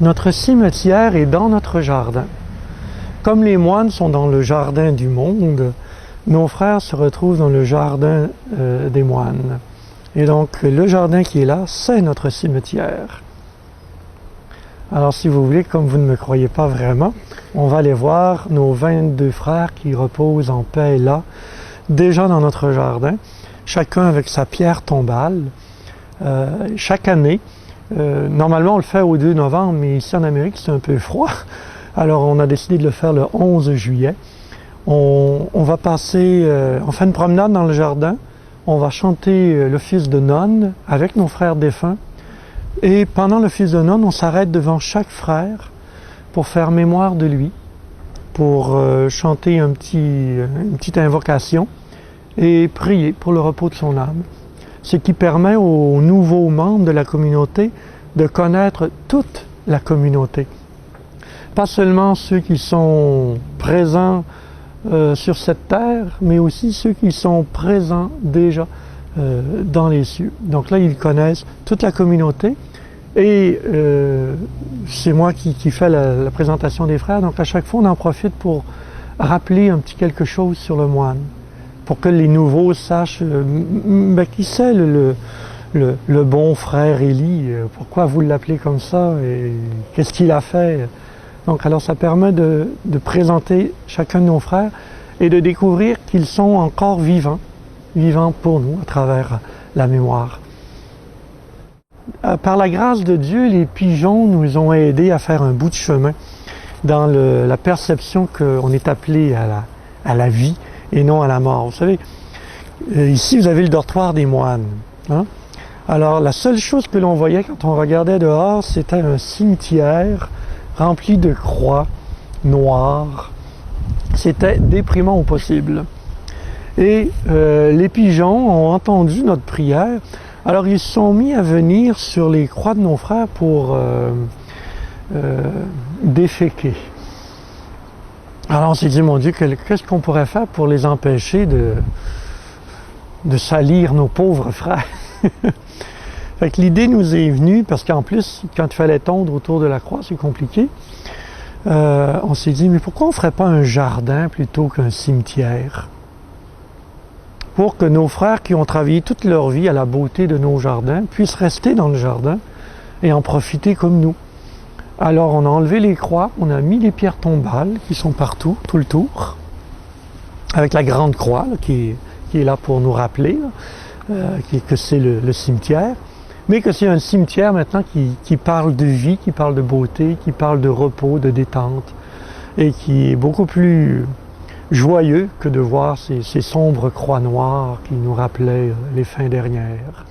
Notre cimetière est dans notre jardin. Comme les moines sont dans le jardin du monde, nos frères se retrouvent dans le jardin des moines. Et donc, le jardin qui est là, c'est notre cimetière. Alors, si vous voulez, comme vous ne me croyez pas vraiment, on va aller voir nos 22 frères qui reposent en paix là, déjà dans notre jardin, chacun avec sa pierre tombale. Chaque année, normalement on le fait au 2 novembre, mais ici en Amérique c'est un peu froid, alors on a décidé de le faire le 11 juillet. On va passer, on fait une promenade dans le jardin, on va chanter l'office de nonne avec nos frères défunts, et pendant l'office de nonne, on s'arrête devant chaque frère pour faire mémoire de lui, pour chanter une petite invocation et prier pour le repos de son âme. Ce qui permet aux nouveaux membres de la communauté de connaître toute la communauté. Pas seulement ceux qui sont présents sur cette terre, mais aussi ceux qui sont présents déjà dans les cieux. Donc là, ils connaissent toute la communauté et c'est moi qui fais la présentation des frères. Donc à chaque fois, on en profite pour rappeler un petit quelque chose sur le moine, pour que les nouveaux sachent qui c'est le bon frère Élie, pourquoi vous l'appelez comme ça et qu'est-ce qu'il a fait. Donc alors ça permet de présenter chacun de nos frères et de découvrir qu'ils sont encore vivants pour nous à travers la mémoire. Par la grâce de Dieu, les pigeons nous ont aidés à faire un bout de chemin dans la perception qu'on est appelé à la vie et non à la mort. Vous savez, ici vous avez le dortoir des moines. Hein? Alors la seule chose que l'on voyait quand on regardait dehors, c'était un cimetière rempli de croix noires. C'était déprimant au possible. Et les pigeons ont entendu notre prière. Alors ils se sont mis à venir sur les croix de nos frères pour déféquer. Alors on s'est dit, mon Dieu, qu'est-ce qu'on pourrait faire pour les empêcher de salir nos pauvres frères? Fait que l'idée nous est venue, parce qu'en plus, quand il fallait tondre autour de la croix, c'est compliqué. On s'est dit, mais pourquoi on ne ferait pas un jardin plutôt qu'un cimetière? Pour que nos frères qui ont travaillé toute leur vie à la beauté de nos jardins puissent rester dans le jardin et en profiter comme nous. Alors on a enlevé les croix, on a mis les pierres tombales qui sont partout, tout le tour, avec la grande croix là, qui est là pour nous rappeler que c'est le cimetière, mais que c'est un cimetière maintenant qui parle de vie, qui parle de beauté, qui parle de repos, de détente, et qui est beaucoup plus joyeux que de voir ces sombres croix noires qui nous rappelaient les fins dernières.